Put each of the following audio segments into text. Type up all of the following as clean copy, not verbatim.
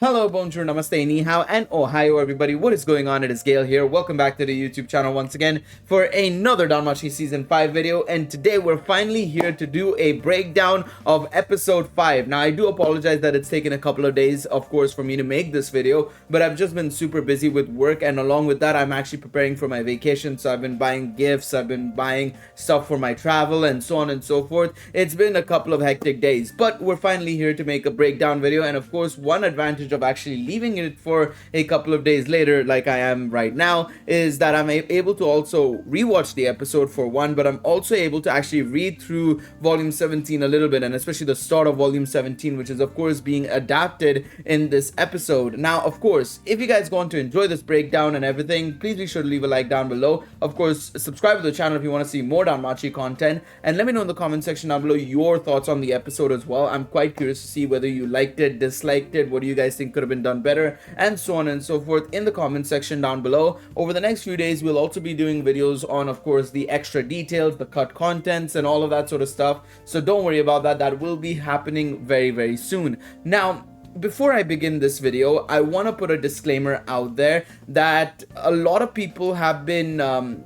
Hello, bonjour, namaste, ni hao, and ohio, everybody. What is going on? It is Gail here. Welcome back to the YouTube channel once again for another Danmachi Season 5 video. And today we're finally here to do a breakdown of Episode 5. Now, I do apologize that it's taken a couple of days, of course, for me to make this video, but I've just been super busy with work, and along with that, I'm actually preparing for my vacation. So I've been buying gifts, I've been buying stuff for my travel, and so on and so forth. It's been a couple of hectic days, but we're finally here to make a breakdown video. And of course, one advantage of actually leaving it for a couple of days later, like I am right now, is that I'm able to also rewatch the episode for one, but I'm also able to actually read through volume 17 a little bit, and especially the start of volume 17, which is of course being adapted in this episode. Now, of course, if you guys want to enjoy this breakdown and everything, please be sure to leave a like down below. Of course, subscribe to the channel if you want to see more Danmachi content, and let me know in the comment section down below your thoughts on the episode as well. I'm quite curious to see whether you liked it, disliked it, what do you guys think could have been done better, and so on and so forth in the comment section down below. Over the next few days, we'll also be doing videos on, of course, the extra details, the cut contents, and all of that sort of stuff. So don't worry about that. That will be happening very, very soon. Now, before I begin this video, I want to put a disclaimer out there that a lot of people have been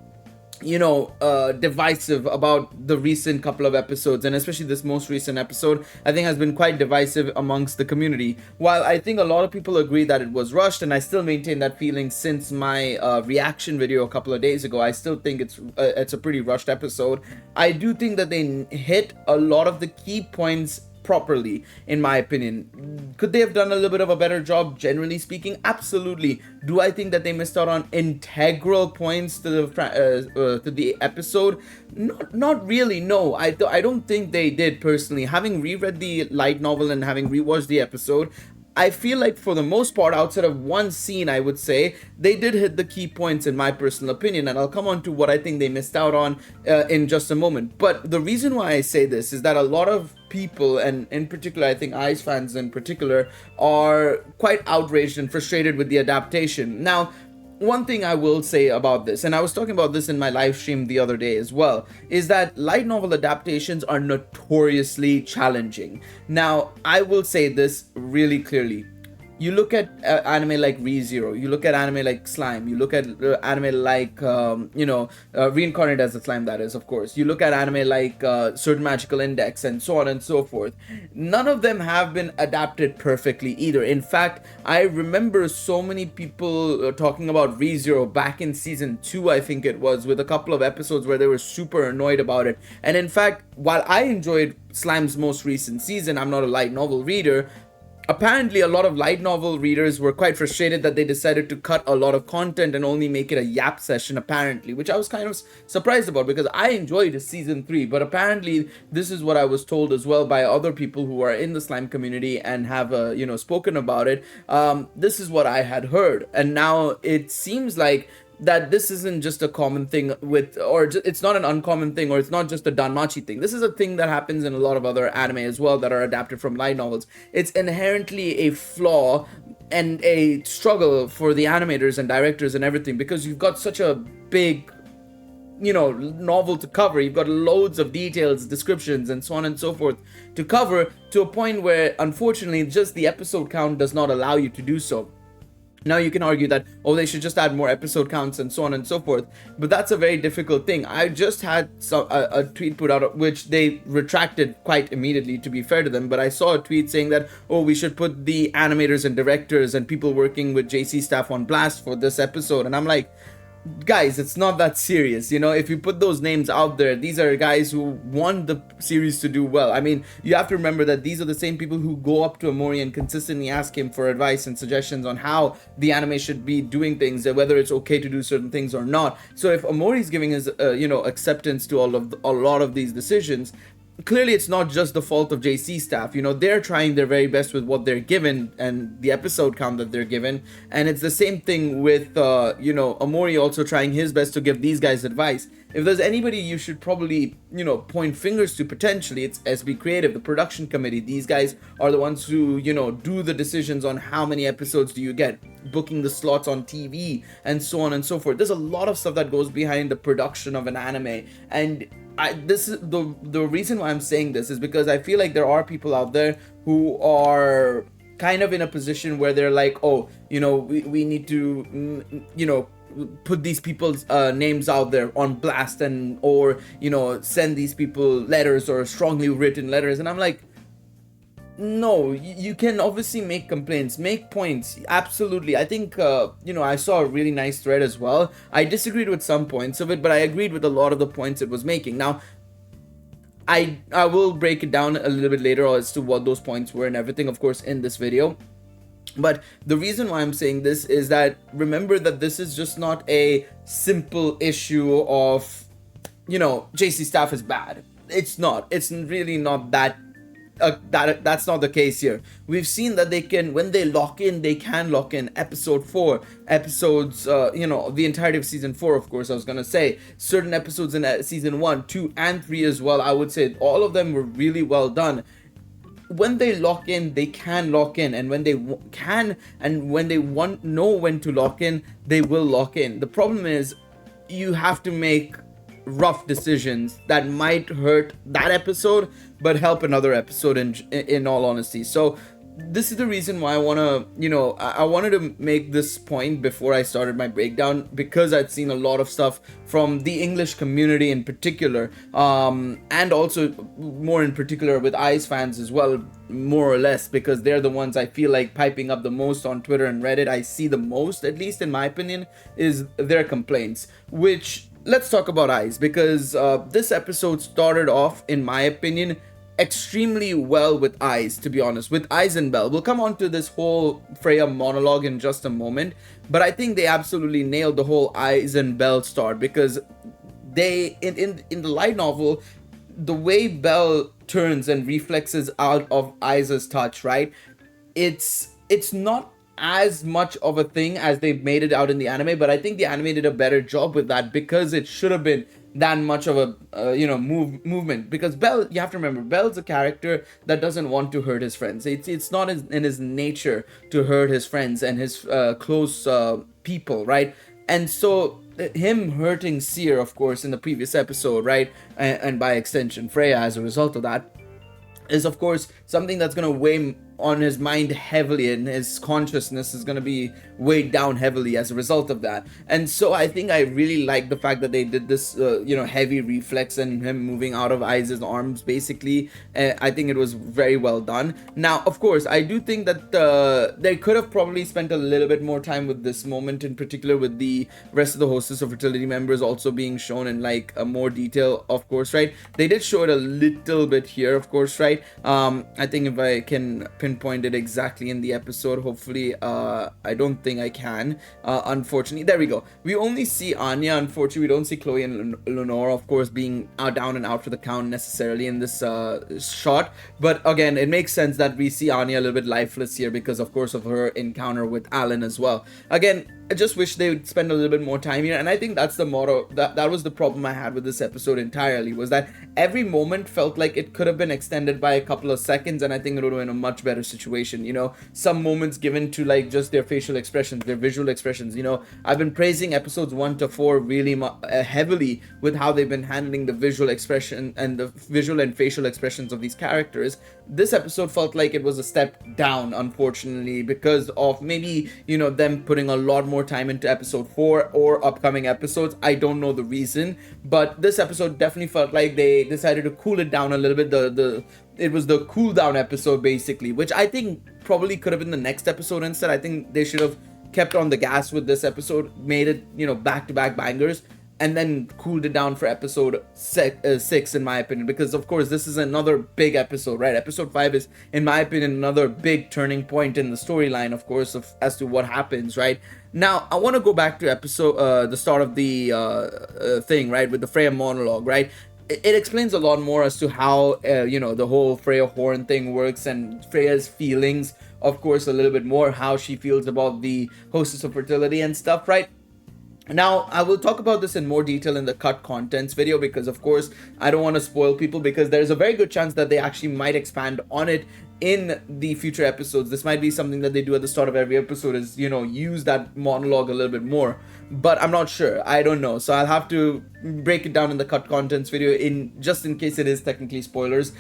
divisive about the recent couple of episodes, and especially this most recent episode, I think has been quite divisive amongst the community. While I think a lot of people agree that it was rushed, and I still maintain that feeling since my reaction video a couple of days ago, I still think it's a pretty rushed episode. I do think that they hit a lot of the key points properly, in my opinion. Could they have done a little bit of a better job, generally speaking? Absolutely. Do I think that they missed out on integral points to the episode? Not really. No, I don't think they did personally. Having reread the light novel and having rewatched the episode, I feel like for the most part, outside of one scene, I would say, they did hit the key points in my personal opinion, and I'll come on to what I think they missed out on in just a moment. But the reason why I say this is that a lot of people, and in particular, I think Ice fans in particular, are quite outraged and frustrated with the adaptation. Now, one thing I will say about this, and I was talking about this in my live stream the other day as well, is that light novel adaptations are notoriously challenging. Now, I will say this really clearly. You look at anime like ReZero, you look at anime like Slime, you look at anime like, Reincarnated as a Slime, that is, of course. You look at anime like Certain Magical Index, and so on and so forth. None of them have been adapted perfectly either. In fact, I remember so many people talking about ReZero back in season 2, I think it was, with a couple of episodes where they were super annoyed about it. And in fact, while I enjoyed Slime's most recent season, I'm not a light novel reader. Apparently, a lot of light novel readers were quite frustrated that they decided to cut a lot of content and only make it a yap session, apparently, which I was kind of surprised about because I enjoyed season 3, but apparently this is what I was told as well by other people who are in the slime community and have, spoken about it. This is what I had heard, and now it seems like that this isn't just a common thing it's not an uncommon thing, or it's not just a Danmachi thing. This is a thing that happens in a lot of other anime as well that are adapted from light novels. It's inherently a flaw and a struggle for the animators and directors and everything, because you've got such a big novel to cover. You've got loads of details, descriptions, and so on and so forth to cover, to a point where unfortunately just the episode count does not allow you to do so. Now you can argue that, oh, they should just add more episode counts and so on and so forth, but that's a very difficult thing. I just had a tweet put out, which they retracted quite immediately, to be fair to them, but I saw a tweet saying that, oh, we should put the animators and directors and people working with JC staff on blast for this episode. And I'm like, guys, it's not that serious. If you put those names out there, these are guys who want the series to do well. I mean, you have to remember that these are the same people who go up to Omori and consistently ask him for advice and suggestions on how the anime should be doing things, and whether it's okay to do certain things or not. So if Omori is giving his acceptance to a lot of these decisions, clearly it's not just the fault of JC staff. They're trying their very best with what they're given and the episode count that they're given, and it's the same thing with Omori also trying his best to give these guys advice. If there's anybody you should probably point fingers to, potentially, it's SB Creative, the production committee. These guys are the ones who do the decisions on how many episodes do you get, booking the slots on TV, and so on and so forth. There's a lot of stuff that goes behind the production of an anime, and this is the reason why I'm saying this is because I feel like there are people out there who are kind of in a position where they're like, oh, we need to, put these people's names out there on blast, and or send these people letters or strongly written letters. And I'm like, no, you can obviously make complaints, make points, absolutely. I think I saw a really nice thread as well. I disagreed with some points of it, but I agreed with a lot of the points it was making. Now I will break it down a little bit later as to what those points were and everything, of course, in this video. But the reason why I'm saying this is that remember that this is just not a simple issue of, JC staff is bad. It's not. It's really not that. That's not the case here. We've seen that they can, when they lock in, they can lock in episode 4, episodes, the entirety of season 4, of course, I was gonna say, certain episodes in season 1, 2, and 3 as well. I would say all of them were really well done. When they lock in, they can lock in, and when they can, and when they know when to lock in, they will lock in. The problem is, you have to make rough decisions that might hurt that episode but help another episode in all honesty. So this is the reason why I wanted to make this point before I started my breakdown, because I'd seen a lot of stuff from the English community in particular, and also more in particular with Eyes fans as well, more or less, because they're the ones I feel like piping up the most on Twitter and Reddit. I see the most, at least in my opinion, is their complaints. Which, let's talk about Eyes, because this episode started off, in my opinion, extremely well with Eyes, to be honest, with Eyes and Belle. We'll come on to this whole Freya monologue in just a moment, but I think they absolutely nailed the whole Eyes and Belle start, because they, in the light novel, the way Belle turns and reflexes out of Eyes' touch, right? It's not as much of a thing as they made it out in the anime, but I think the anime did a better job with that, because it should have been that much of a movement. Because Belle, you have to remember, Belle's a character that doesn't want to hurt his friends. It's not in his nature to hurt his friends and his close people, right? And so him hurting Seer, of course, in the previous episode, right, and by extension Freya as a result of that, is of course something that's going to weigh on his mind heavily, and his consciousness is going to be weighed down heavily as a result of that. And so I think I really like the fact that they did this heavy reflex and him moving out of Eyes' arms, basically. I think it was very well done. Now, of course, I do think that they could have probably spent a little bit more time with this moment, in particular with the rest of the Hostess of Fertility members also being shown in like more detail, of course, right? They did show it a little bit here, of course, right? I think if I can pinpoint it exactly in the episode, hopefully, I don't think I can, unfortunately. There we go. We only see Anya, unfortunately. We don't see Chloe and Lenore, of course, being down and out for the count necessarily in this shot, but again, it makes sense that we see Anya a little bit lifeless here because, of course, of her encounter with Alan as well. Again, I just wish they would spend a little bit more time here, and I think that's the motto, that was the problem I had with this episode entirely, was that every moment felt like it could have been extended by a couple of seconds, and I think it would have been a much better situation. Some moments given to like just their facial expressions, their visual expressions. I've been praising episodes 1 to 4 really heavily with how they've been handling the visual expression and the visual and facial expressions of these characters. This episode felt like it was a step down, unfortunately, because of maybe them putting a lot more time into episode 4 or upcoming episodes. I don't know the reason, but this episode definitely felt like they decided to cool it down a little bit. It was the cool down episode, basically, which I think probably could have been the next episode instead. I think they should have kept on the gas with this episode, made it back-to-back bangers, and then cooled it down for episode 6, in my opinion, because of course this is another big episode, right? Episode 5 is, in my opinion, another big turning point in the storyline, of course, as to what happens, right? Now, I want to go back to the start of the thing, right, with the Freya monologue, right? It explains a lot more as to how, the whole Freya Horn thing works, and Freya's feelings, of course, a little bit more, how she feels about the Hostess of Fertility and stuff, right? Now, I will talk about this in more detail in the cut contents video, because of course I don't want to spoil people, because there's a very good chance that they actually might expand on it in the future episodes, this might be something that they do at the start of every episode, is, you know, use that monologue a little bit more. But I'm not sure. I don't know. So I'll have to break it down in the cut contents video, in case it is technically spoilers,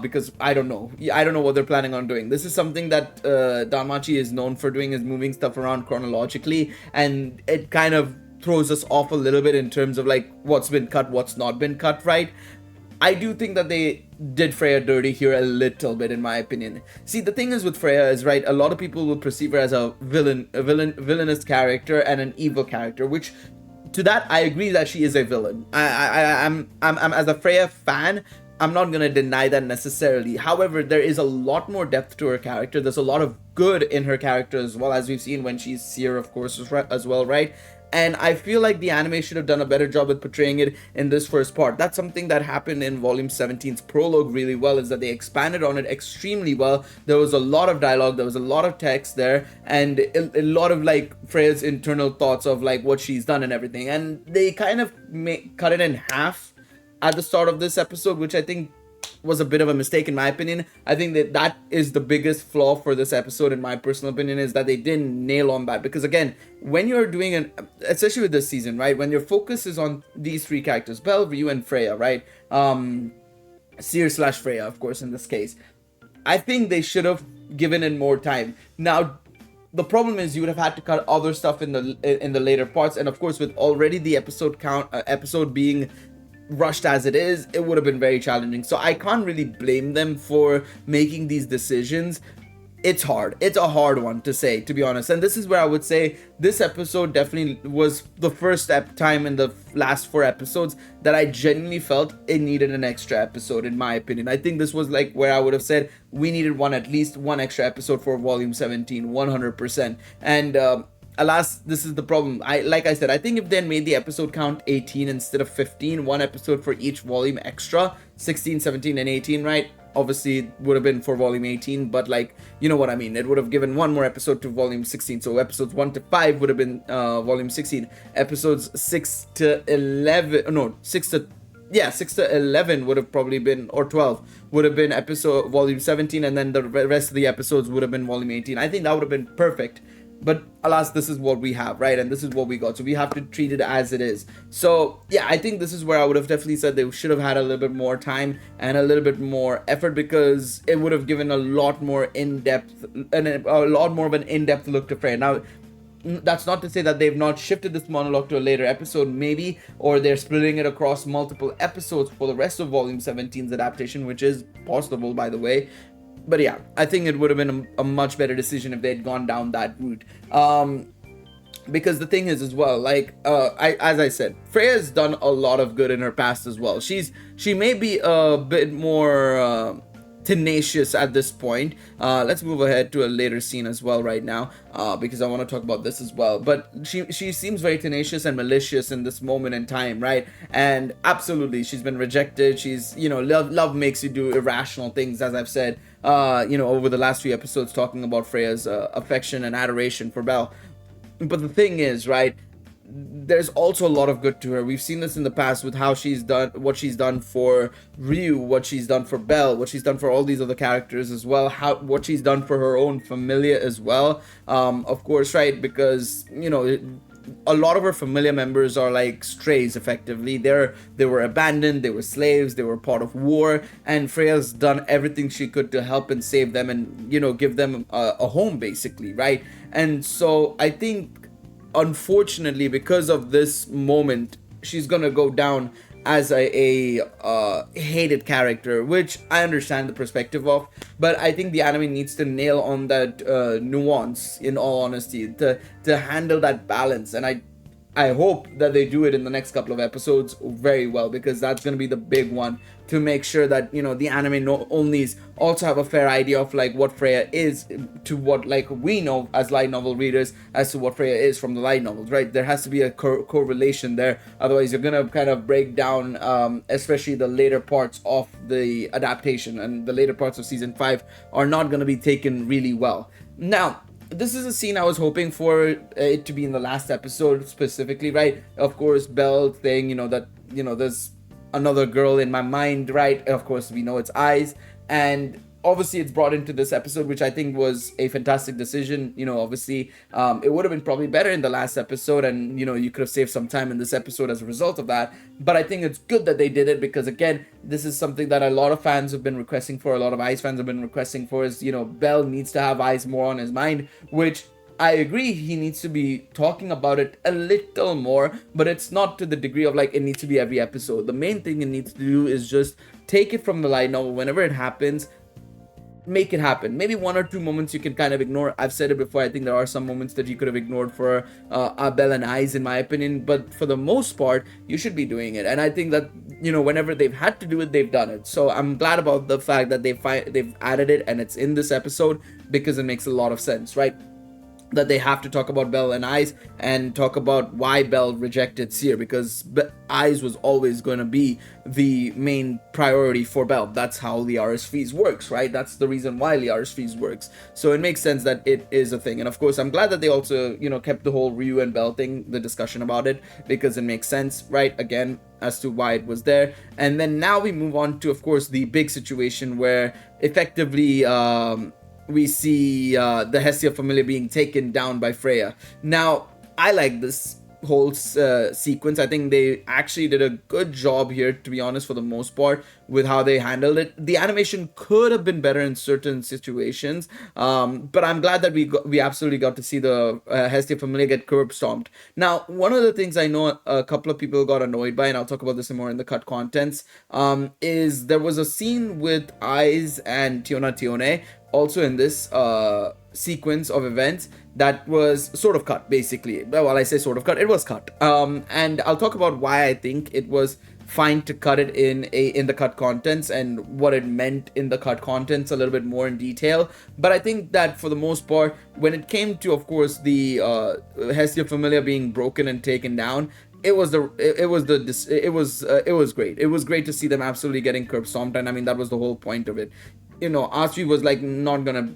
because I don't know. I don't know what they're planning on doing. This is something that Danmachi is known for doing, is moving stuff around chronologically, and it kind of throws us off a little bit in terms of like what's been cut, what's not been cut, right? I do think that they did Freya dirty here a little bit, in my opinion. See, the thing is with Freya is, right, a lot of people will perceive her as a villainous character and an evil character, which, to that, I agree that she is a villain. I'm as a Freya fan, I'm not gonna deny that necessarily. However, there is a lot more depth to her character. There's a lot of good in her character as well, as we've seen when she's Seer, of course, as well, right? And I feel like the anime should have done a better job with portraying it in this first part. That's something that happened in Volume 17's prologue really well, is that they expanded on it extremely well. There was a lot of dialogue, there was a lot of text there, and a lot of like Freya's internal thoughts of like what she's done and everything. And they kind of cut it in half at the start of this episode, which I think was a bit of a mistake in my opinion. I think that is the biggest flaw for this episode, in my personal opinion, is that they didn't nail on that. Because again, when you're doing especially with this season, right, when your focus is on these three characters, Belle, Ryu, and Freya, right, Seer / Freya, of course, in this case, I think they should have given it more time. Now, the problem is you would have had to cut other stuff in the later parts, and of course, with already the episode being rushed as it is, it would have been very challenging. So I can't really blame them for making these decisions. It's hard. It's a hard one to say, to be honest. And this is where I would say this episode definitely was the first time in the last 4 episodes that I genuinely felt it needed an extra episode, in my opinion. I think this was like where I would have said we needed at least one extra episode for Volume 17, 100%. And alas, this is the problem. Like I said, I think if they had made the episode count 18 instead of 15, one episode for each volume extra, 16, 17, and 18, right? Obviously, it would have been for volume 18, but like, you know what I mean. It would have given one more episode to volume 16. So episodes 1 to 5 would have been volume 16. Episodes 6 to 11, no, 6 to 11 would have probably been, or 12 would have been episode volume 17, and then the rest of the episodes would have been volume 18. I think that would have been perfect. But alas, this is what we have, right? And this is what we got. So we have to treat it as it is. So yeah, I think this is where I would have definitely said they should have had a little bit more time and a little bit more effort, because it would have given a lot more in-depth and a lot more of an in-depth look to Freya. Now, that's not to say that they've not shifted this monologue to a later episode, maybe, or they're splitting it across multiple episodes for the rest of Volume 17's adaptation, which is possible, by the way. But yeah, I think it would have been a much better decision if they had gone down that route. Because the thing is as well, like, as I said, Freya's done a lot of good in her past as well. She may be a bit more tenacious at this point. Let's move ahead to a later scene as well right now, because I want to talk about this as well. But she seems very tenacious and malicious in this moment in time, right? And absolutely, she's been rejected. She's, you know, love makes you do irrational things, as I've said, you know, over the last few episodes, talking about Freya's affection and adoration for Belle. But the thing is, right, there's also a lot of good to her. We've seen this in the past with how she's done, what she's done for Ryu, what she's done for Belle, what she's done for all these other characters as well, what she's done for her own familia as well, of course, right? Because, you know, a lot of her familia members are like strays, effectively. They were abandoned, they were slaves, they were part of war, and Freya's done everything she could to help and save them and, you know, give them a home, basically, right? And so I think, unfortunately, because of this moment, she's gonna go down as a hated character, which I understand the perspective of, but I think the anime needs to nail on that nuance, in all honesty, to handle that balance. And I hope that they do it in the next couple of episodes very well, because that's going to be the big one, to make sure that, you know, the anime only also have a fair idea of like what Freya is, to what like we know as light novel readers as to what Freya is from the light novels, right? There has to be a correlation there, otherwise you're gonna kind of break down especially the later parts of the adaptation, and the later parts of season 5 are not going to be taken really well. Now, this is a scene I was hoping for it to be in the last episode specifically, right? Of course, Belle saying, you know, that, you know, there's another girl in my mind, right? Of course, we know it's Eyes, and obviously it's brought into this episode, which I think was a fantastic decision. Obviously, it would have been probably better in the last episode, and you could have saved some time in this episode as a result of that. But I think it's good that they did it, because again, this is something that a lot of fans have been requesting for, a lot of Ice fans have been requesting for, is Bell needs to have Ice more on his mind, which I agree, he needs to be talking about it a little more, but it's not to the degree of like it needs to be every episode. The main thing it needs to do is just take it from the light novel whenever it happens, make it happen. Maybe 1 or 2 moments you can kind of ignore. I've said it before, I think there are some moments that you could have ignored for Bell and I's, in my opinion, but for the most part you should be doing it. And I think that whenever they've had to do it, they've done it. So I'm glad about the fact that they've added it and it's in this episode, because it makes a lot of sense, right? That they have to talk about Bell and Ice and talk about why Bell rejected Seer, because Ice was always going to be the main priority for Bell. That's how Liaris Freeze works, right? That's the reason why Liaris Freeze works. So it makes sense that it is a thing. And of course, I'm glad that they also, kept the whole Ryu and Bell thing, the discussion about it, because it makes sense, right? Again, as to why it was there. And then now we move on to, of course, the big situation where effectively, we see the Hestia Familia being taken down by Freya. Now, I like this whole sequence. I think they actually did a good job here, to be honest, for the most part, with how they handled it. The animation could have been better in certain situations, but I'm glad that we absolutely got to see the Hestia Familia get curb stomped. Now, one of the things I know a couple of people got annoyed by, and I'll talk about this more in the cut contents, is there was a scene with Aiz and Tione also in this sequence of events that was sort of cut, basically. Well, I say sort of cut, it was cut. And I'll talk about why I think it was fine to cut it in the cut contents and what it meant in the cut contents a little bit more in detail. But I think that for the most part, when it came to, of course, the Hestia Familia being broken and taken down, it was great. It was great to see them absolutely getting curb stomped, and I mean that was the whole point of it. Asri was like not gonna,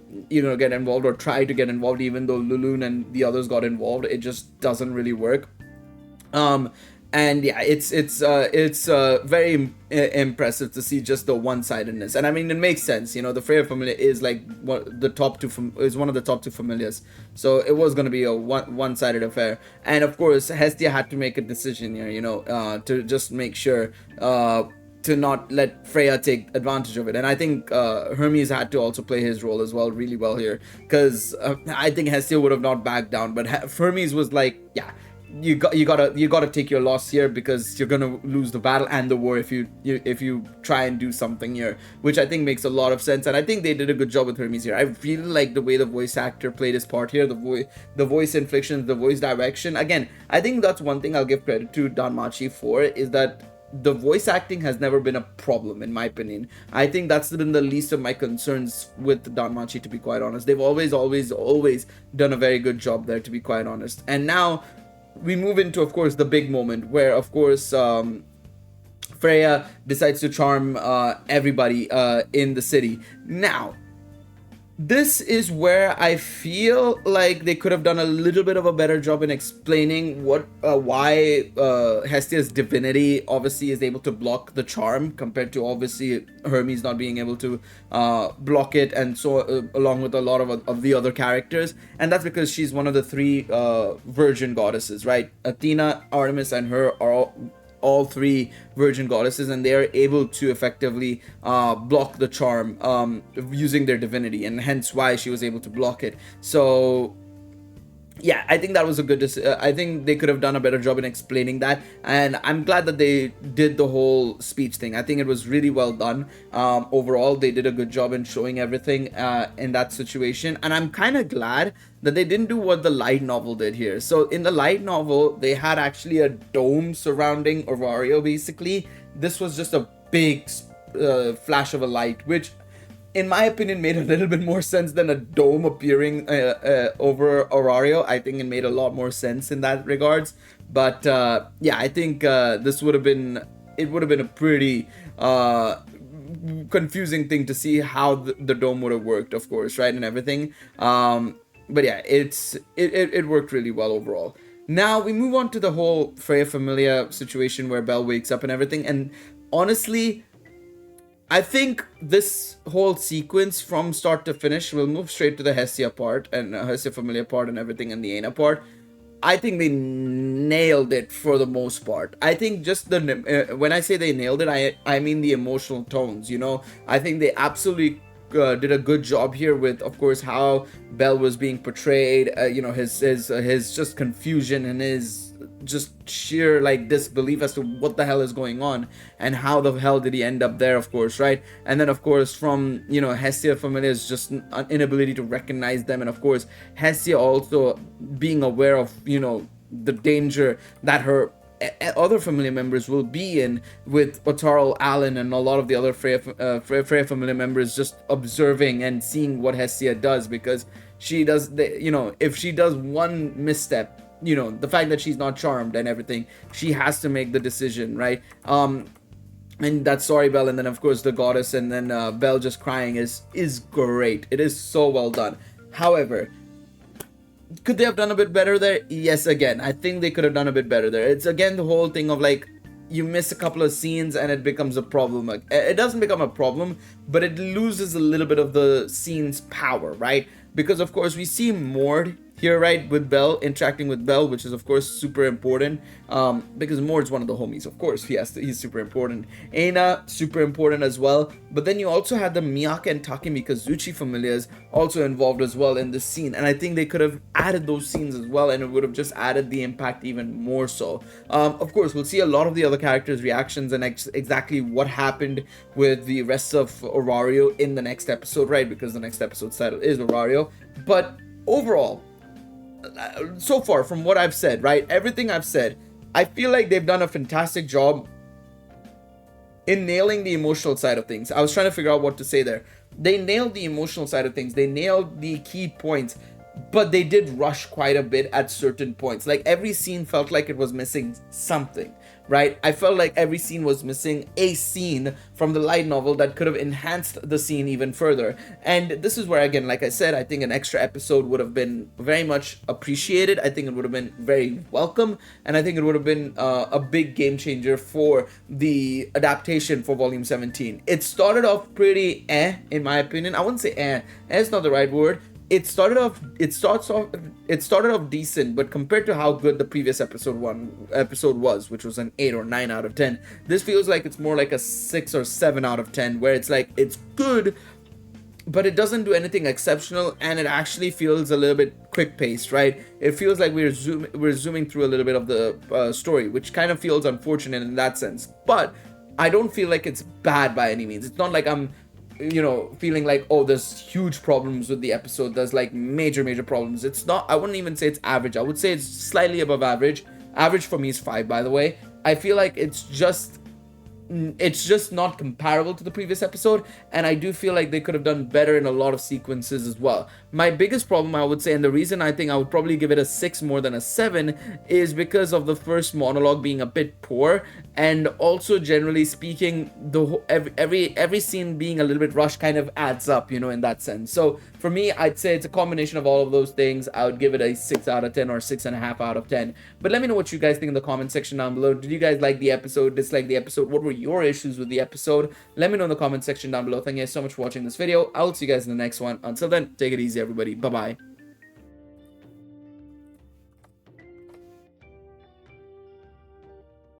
get involved or try to get involved, even though Lulun and the others got involved. It just doesn't really work. And yeah, it's very impressive to see just the one-sidedness, and I mean it makes sense. The Freya Familia is like one of the top two familiars, so it was gonna be a one-sided affair. And of course, Hestia had to make a decision here, to just make sure to not let Freya take advantage of it. And I think Hermes had to also play his role as well really well here, because I think Hestia would have not backed down, but Hermes was like, yeah, you gotta take your loss here, because you're gonna lose the battle and the war if you try and do something here, which I think makes a lot of sense. And I think they did a good job with Hermes here. I really like the way the voice actor played his part here, the voice inflections, the voice direction. Again, I think that's one thing I'll give credit to Danmachi for, is that the voice acting has never been a problem, in my opinion. I think that's been the least of my concerns with Danmachi, to be quite honest. They've always done a very good job there, to be quite honest. And now we move into, of course, the big moment where, of course, Freya decides to charm everybody in the city. Now, this is where I feel like they could have done a little bit of a better job in explaining why Hestia's divinity obviously is able to block the charm, compared to obviously Hermes not being able to block it, and so along with a lot of the other characters. And that's because she's one of the 3 virgin goddesses, right? Athena, Artemis, and her are all 3 virgin goddesses, and they are able to effectively block the charm using their divinity, and hence why she was able to block it. So yeah, I think that was a good I think they could have done a better job in explaining that, and I'm glad that they did the whole speech thing. I think it was really well done. Overall, they did a good job in showing everything in that situation, and I'm kind of glad that they didn't do what the light novel did here. So in the light novel, they had actually a dome surrounding Orario, basically. This was just a big flash of a light, which in my opinion made a little bit more sense than a dome appearing over Orario. I think it made a lot more sense in that regards. But yeah, I think this would have been a pretty confusing thing to see how the dome would have worked, of course, right, and everything. But yeah, it worked really well overall. Now we move on to the whole Freya Familia situation where Belle wakes up and everything, and honestly, I think this whole sequence from start to finish will move straight to the Hestia part and Hestia Familia part and everything and the Aina part. I think they nailed it for the most part. I think just the when I say they nailed it, I mean the emotional tones. You know, I think they absolutely did a good job here with, of course, how Bell was being portrayed. You know, his just confusion and his just sheer like disbelief as to what the hell is going on and how the hell did he end up there, of course, right? And then of course from, you know, Hestia Familia's just an inability to recognize them, and of course Hestia also being aware of, you know, the danger that her other family members will be in, with Otaro, Allen, and a lot of the other Freya family members just observing and seeing what Hestia does, because she does, you know, if she does one misstep, you know, the fact that she's not charmed and everything, she has to make the decision, right? And that sorry Bell, and then of course the goddess, and then Bell just crying is great. It is so well done. However, could they have done a bit better there? Yes, again, I think they could have done a bit better there. It's again the whole thing of like, you miss a couple of scenes and it becomes a problem. It doesn't become a problem, but it loses a little bit of the scene's power, right? Because of course we see Mord here, right, with Bell, interacting with Bell, which is of course super important, because Mord's one of the homies, of course. He's super important. Aina, super important as well. But then you also had the Miyake and Take Mikazuchi familiars also involved as well in this scene, and I think they could have added those scenes as well, and it would have just added the impact even more so. Of course, we'll see a lot of the other characters' reactions and exactly what happened with the rest of Orario in the next episode, right? Because the next episode's title is Orario. But overall, so far from what I've said, right, everything I've said, I feel like they've done a fantastic job in nailing the emotional side of things. I was trying to figure out what to say there. They nailed the emotional side of things. They nailed the key points, but they did rush quite a bit at certain points. Like every scene felt like it was missing something, right? I felt like every scene was missing a scene from the light novel that could have enhanced the scene even further. And this is where, again, like I said, I think an extra episode would have been very much appreciated. I think it would have been very welcome, and I think it would have been a big game changer for the adaptation for volume 17. It started off pretty in my opinion. I wouldn't say is not the right word. It started off decent, but compared to how good the previous episode was, which was an 8 or 9 out of 10, this feels like it's more like a 6 or 7 out of 10, where it's like, it's good, but it doesn't do anything exceptional, and it actually feels a little bit quick paced, right? It feels like we're zooming through a little bit of the story, which kind of feels unfortunate in that sense. But I don't feel like it's bad by any means. It's not like I'm, you know, feeling like, oh, there's huge problems with the episode, there's like major problems. It's not. I wouldn't even say it's average. I would say it's slightly above average. Average for me is 5, by the way. I feel like it's just not comparable to the previous episode, and I do feel like they could have done better in a lot of sequences as well. My biggest problem, I would say, and the reason I think I would probably give it a 6 more than a 7, is because of the first monologue being a bit poor, and also generally speaking, every scene being a little bit rushed kind of adds up, you know, in that sense. So for me, I'd say it's a combination of all of those things. I would give it a 6 out of 10 or 6.5 out of 10. But let me know what you guys think in the comment section down below. Did you guys like the episode, dislike the episode? What were your issues with the episode? Let me know in the comment section down below. Thank you guys so much for watching this video. I will see you guys in the next one. Until then, take it easy, everybody. Bye bye.